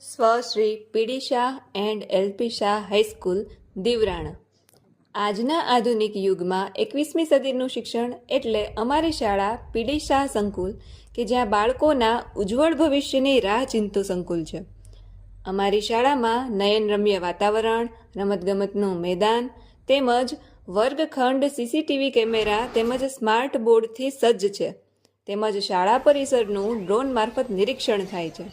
સ્વશ્રી P D Shah and L P Shah high school Divran. આજના આધુનિક યુગમાં 21મી સદીનું શિક્ષણ એટલે અમારી શાળા પીડી શાહ સંકુલ કે જ્યાં બાળકોના ઉજ્જવળ ભવિષ્યની રાહ ચિંતું સંકુલ છે। અમારી શાળામાં નયનરમ્ય વાતાવરણ, રમતગમતનું મેદાન તેમજ વર્ગખંડ સીસીટીવી કેમેરા તેમજ સ્માર્ટ બોર્ડથી સજ્જ છે તેમજ શાળા પરિસરનું ડ્રોન મારફત નિરીક્ષણ થાય છે।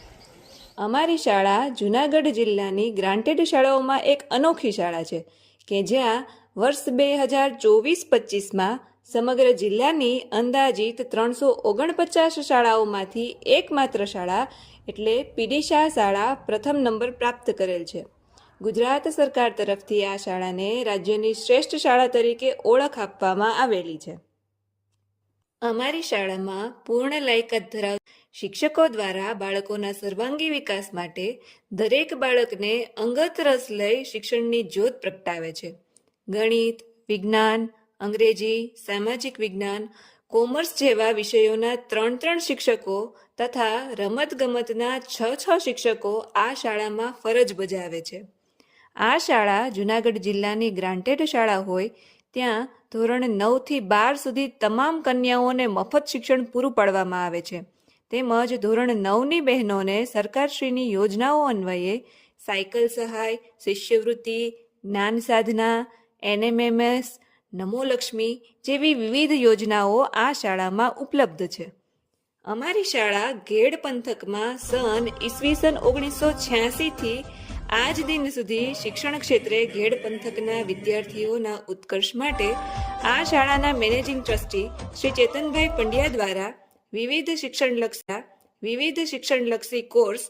અમારી શાળા જૂનાગઢ જિલ્લાની ગ્રાન્ટેડ શાળાઓમાં એક અનોખી શાળા છે કે જ્યાં વર્ષ 2024-25માં સમગ્ર જિલ્લાની અંદાજિત 349 શાળાઓમાંથી એકમાત્ર શાળા એટલે પીડી શાહ શાળા પ્રથમ નંબર પ્રાપ્ત કરેલ છે। ગુજરાત સરકાર તરફથી આ શાળાને રાજ્યની શ્રેષ્ઠ શાળા તરીકે ઓળખ આપવામાં આવેલી છે। અમારી શાળામાં પૂર્ણ લાયકાત ધરાવતા શિક્ષકો દ્વારા બાળકોના સર્વાંગી વિકાસ માટે દરેક બાળકને અંગત રસ લઈ શિક્ષણની જ્યોત પ્રગટાવે છે। ગણિત, વિજ્ઞાન, અંગ્રેજી, સામાજિક વિજ્ઞાન, કોમર્સ જેવા વિષયોના 3 શિક્ષકો તથા રમતગમતના 6 શિક્ષકો આ શાળામાં ફરજ બજાવે છે। આ શાળા જૂનાગઢ જિલ્લાની ગ્રાન્ટેડ શાળા હોય ત્યાં ધોરણ 9થી 12 સુધી તમામ કન્યાઓને મફત શિક્ષણ પૂરું પાડવામાં આવે છે તેમજ ધોરણ 9ની બહેનોને સરકારશ્રીની યોજનાઓ અન્વયે સાયકલ સહાય, શિષ્યવૃત્તિ, જ્ઞાન સાધના, NMMS, નમો લક્ષ્મી જેવી વિવિધ યોજનાઓ આ શાળામાં ઉપલબ્ધ છે। અમારી શાળા ઘેડ પંથકમાં સન ઈસવીસન 1986થી આજ દિન સુધી શિક્ષણ ક્ષેત્રે ઘેડ પંથકના વિદ્યાર્થીઓના ઉત્કર્ષ માટે આ શાળાના મેનેજિંગ ટ્રસ્ટી શ્રી ચેતનભાઈ પંડ્યા દ્વારા વિવિધ શિક્ષણલક્ષી કોર્સ,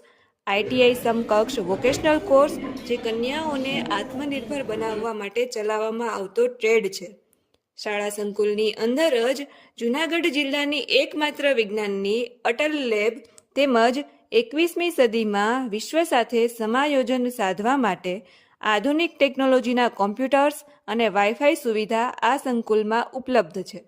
ITI સમકક્ષ વોકેશનલ કોર્સ જે કન્યાઓને આત્મનિર્ભર બનાવવા માટે ચલાવવામાં આવતો ટ્રેડ છે। શાળા સંકુલની અંદર જ જૂનાગઢ જિલ્લાની એકમાત્ર વિજ્ઞાનની અટલ લેબ તેમજ 21મી સદીમાં વિશ્વ સાથે સમાયોજન સાધવા માટે આધુનિક ટેકનોલોજીના કોમ્પ્યુટર્સ અને વાઈફાઈ સુવિધા આ સંકુલમાં ઉપલબ્ધ છે।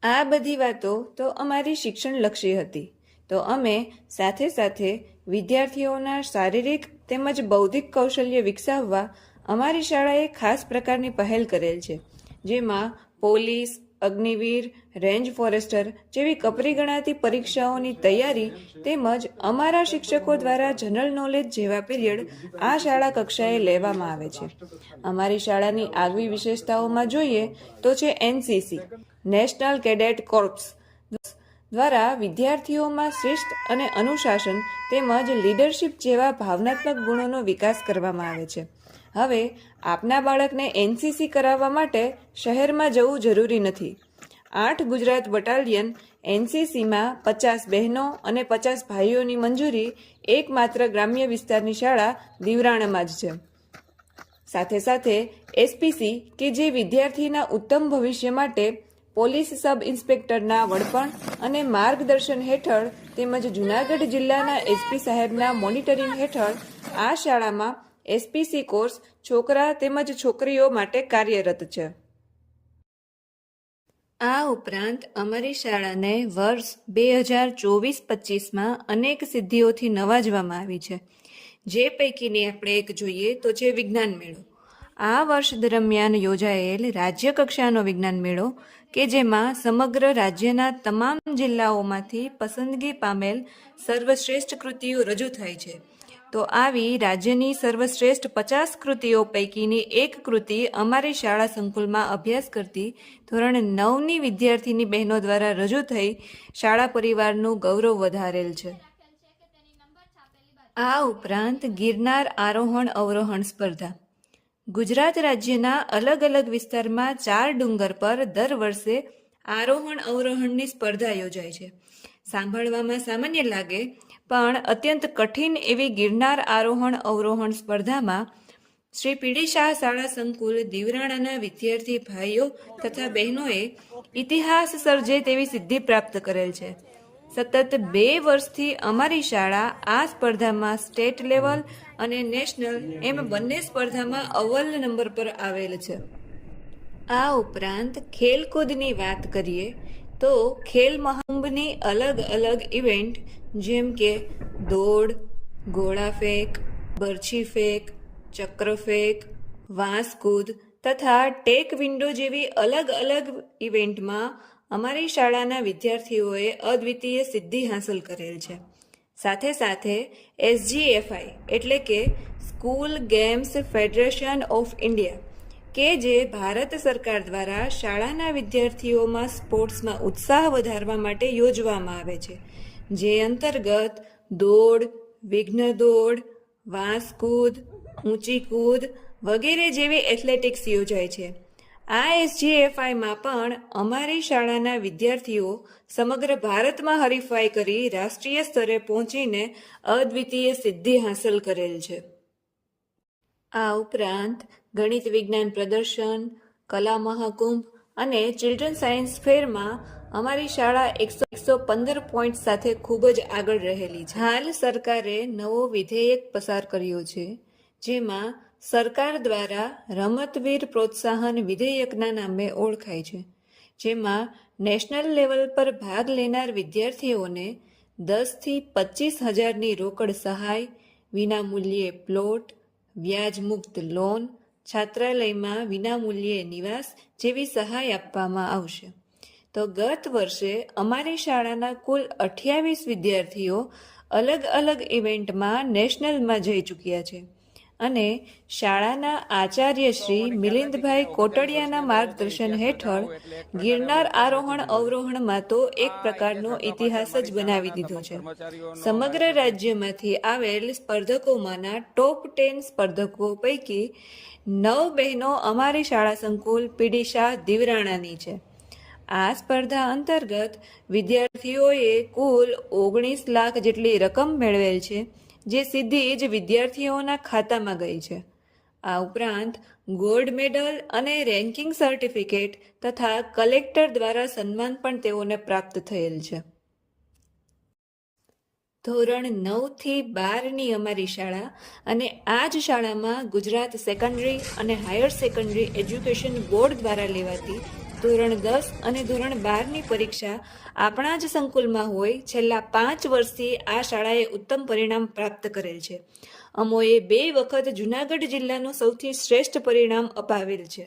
આ બધી વાતો તો અમારી શિક્ષણલક્ષી હતી, તો અમે સાથે સાથે વિદ્યાર્થીઓના શારીરિક તેમજ બૌદ્ધિક કૌશલ્ય વિકસાવવા અમારી શાળાએ ખાસ પ્રકારની પહેલ કરેલ છે, જેમાં પોલીસ, અગ્નિવીર, રેન્જ ફોરેસ્ટર જેવી કપરી ગણાતી પરીક્ષાઓની તૈયારી તેમજ અમારા શિક્ષકો દ્વારા જનરલ નોલેજ જેવા પીરિયડ આ શાળા કક્ષાએ લેવામાં આવે છે। અમારી શાળાની આગવી વિશેષતાઓમાં જોઈએ તો છે NCC નેશનલ કેડેટ કોર્પ્સ દ્વારા વિદ્યાર્થીઓમાં શિસ્ત અને અનુશાસન તેમજ લીડરશિપ જેવા ભાવનાત્મક ગુણોનો વિકાસ કરવામાં આવે છે। હવે આપના બાળકને NCC કરાવવા માટે શહેરમાં જવું જરૂરી નથી। 8 ગુજરાત બટાલિયન NCCમાં 50 બહેનો અને 50 ભાઈઓની મંજૂરી એકમાત્ર ગ્રામ્ય વિસ્તારની શાળા દીવરાણમાં જ છે। સાથે સાથે SPC કે જે વિદ્યાર્થીના ઉત્તમ ભવિષ્ય માટે પોલીસ સબ ઇન્સ્પેક્ટરના વડપણ અને માર્ગદર્શન હેઠળ તેમજ જૂનાગઢ જિલ્લાના SP સાહેબના મોનિટરિંગ હેઠળ આ શાળામાં SPC કોર્સ છોકરા તેમજ છોકરીઓ માટે કાર્યરત છે। આ ઉપરાંત અમારી શાળાને વર્ષ 2024-25માં અનેક સિદ્ધિઓથી નવાજવામાં આવી છે, જે પૈકીની આપણે એક જોઈએ તો છે વિજ્ઞાન મેળો। આ વર્ષ દરમિયાન યોજાયેલ રાજ્ય કક્ષાનો વિજ્ઞાન મેળો કે જેમાં સમગ્ર રાજ્યના તમામ જિલ્લાઓમાંથી પસંદગી પામેલ સર્વશ્રેષ્ઠ કૃતિઓ રજૂ થાય છે, તો આવી રાજ્યની સર્વશ્રેષ્ઠ 50 કૃતિઓ પૈકીની એક કૃતિ અમારી શાળા સંકુલમાં અભ્યાસ કરતી ધોરણ 9ની વિદ્યાર્થીની બહેનો દ્વારા રજૂ થઈ શાળા પરિવારનું ગૌરવ વધારેલ છે। આ ઉપરાંત ગિરનાર આરોહણ અવરોહણ સ્પર્ધા ગુજરાત રાજ્યના અલગ અલગ વિસ્તારમાં 4 ડુંગર પર દર વર્ષે આરોહણ અવરોહણની સ્પર્ધા યોજાય છે। સાંભળવામાં સામાન્ય લાગે પણ અત્યંત કઠિન એવી ગિરનાર આરોહણ અવરોહણ સ્પર્ધામાં શ્રી પીડી શાહ શાળા સંકુલ દીવરાણાના વિદ્યાર્થી ભાઈઓ તથા બહેનોએ ઇતિહાસ સર્જે તેવી સિદ્ધિ પ્રાપ્ત કરેલ છે। સતત 2 વર્ષથી અમારી શાળા આ સ્પર્ધામાં સ્ટેટ લેવલ અને નેશનલ એમ બંને સ્પર્ધામાં અવ્વલ નંબર પર આવેલ છે। આ ઉપરાંત ખેલકૂદની વાત કરીએ તો ખેલ મહાકુંભની અલગ અલગ ઇવેન્ટ જેમ કે દોડ, ગોળા ફેંક, બરછી ફેંક, ચક્ર ફેંક, વાંસ કૂદ તથા ટેક વિન્ડો જેવી અલગ અલગ ઇવેન્ટમાં અમારી શાળાના વિદ્યાર્થીઓએ અદ્વિતીય સિદ્ધિ હાંસલ કરેલ છે. સાથે સાથે SGFI એટલે કે school games federation of India કે જે ભારત સરકાર દ્વારા શાળાના વિદ્યાર્થીઓમાં સ્પોર્ટ્સમાં ઉત્સાહ વધારવા માટે યોજવામાં આવે છે, જે અંતર્ગત દોડ, વિઘ્ન દોડ, વાંસ કૂદ, ઊંચી કૂદ વગેરે જેવી એથ્લેટિક્સ યોજાય છે. આ SGFIમાં પણ અમારી શાળાના વિદ્યાર્થીઓ સમગ્ર ભારતમાં હરીફાઈ કરી રાષ્ટ્રીય સ્તરે પહોંચીને અદ્વિતીય સિદ્ધિ હાંસલ કરેલ છે. આ ઉપરાંત ગણિત વિજ્ઞાન પ્રદર્શન, કલા મહાકુંભ અને ચિલ્ડ્રન સાયન્સ ફેરમાં અમારી શાળા 115 પોઈન્ટ સાથે ખૂબ જ આગળ રહેલી છે. હાલ સરકારે નવો વિધેયક પસાર કર્યો છે, જેમાં સરકાર દ્વારા રમતવીર પ્રોત્સાહન વિધેયકના નામે ઓળખાય છે, જેમાં નેશનલ લેવલ પર ભાગ લેનાર વિદ્યાર્થીઓને 10,000થી 25,000ની રોકડ સહાય, વિનામૂલ્યે પ્લોટ, વ્યાજ મુક્ત લોન, છાત્રાલયમાં વિનામૂલ્યે નિવાસ જેવી સહાય આપવામાં આવશે. તો ગત વર્ષે અમારી શાળાના કુલ 28 વિદ્યાર્થીઓ અલગ અલગ ઇવેન્ટમાં નેશનલમાં જઈ ચૂક્યા છે અને શાળાના આચાર્ય શ્રી મિલિંદભાઈ કોટડિયાના માર્ગદર્શન હેઠળ ગિરનાર આરોહણ અવરોહણમાં તો એક પ્રકારનો ઇતિહાસ જ બનાવી દીધો છે. સમગ્ર રાજ્યમાંથી આવેલ સ્પર્ધકોમાંના ટોપ 10 સ્પર્ધકો પૈકી 9 બહેનો અમારી શાળા સંકુલ પીડી શાહ દીવરાણાની છે. આ સ્પર્ધા અંતર્ગત વિદ્યાર્થીઓએ કુલ 19 લાખ જેટલી રકમ મેળવેલ છે, જે સીધી જ વિદ્યાર્થીઓના ખાતામાં ગઈ છે. આ ઉપરાંત ગોલ્ડ મેડલ અને રેન્કિંગ સર્ટિફિકેટ તથા કલેક્ટર દ્વારા સન્માન પણ તેઓને પ્રાપ્ત થયેલ છે. ધોરણ 9થી 12ની અમારી શાળા અને આ જ શાળામાં ગુજરાત સેકન્ડરી અને હાયર સેકન્ડરી એજ્યુકેશન બોર્ડ દ્વારા લેવાતી ધોરણ 10 અને ધોરણ 12ની પરીક્ષા આપણા જ સંકુલમાં હોય છેલ્લા 5 વર્ષથી આ શાળાએ ઉત્તમ પરિણામ પ્રાપ્ત કરેલ છે. અમોએ 2 વખત જૂનાગઢ જિલ્લાનું સૌથી શ્રેષ્ઠ પરિણામ અપાવેલ છે.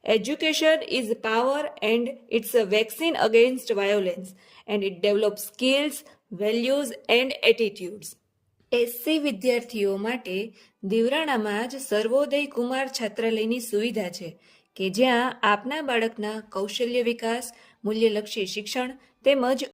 Education is power and it's a vaccine against violence and it develops skills, values and attitudes. SC વિદ્યાર્થીઓ માટે દીવરાણામાં જ સર્વોદય કુમાર છાત્રાલયની સુવિધા છે કે જ્યાં આપના બાળકના કૌશલ્ય વિકાસ, મૂલ્યલક્ષી શિક્ષણ તેમજ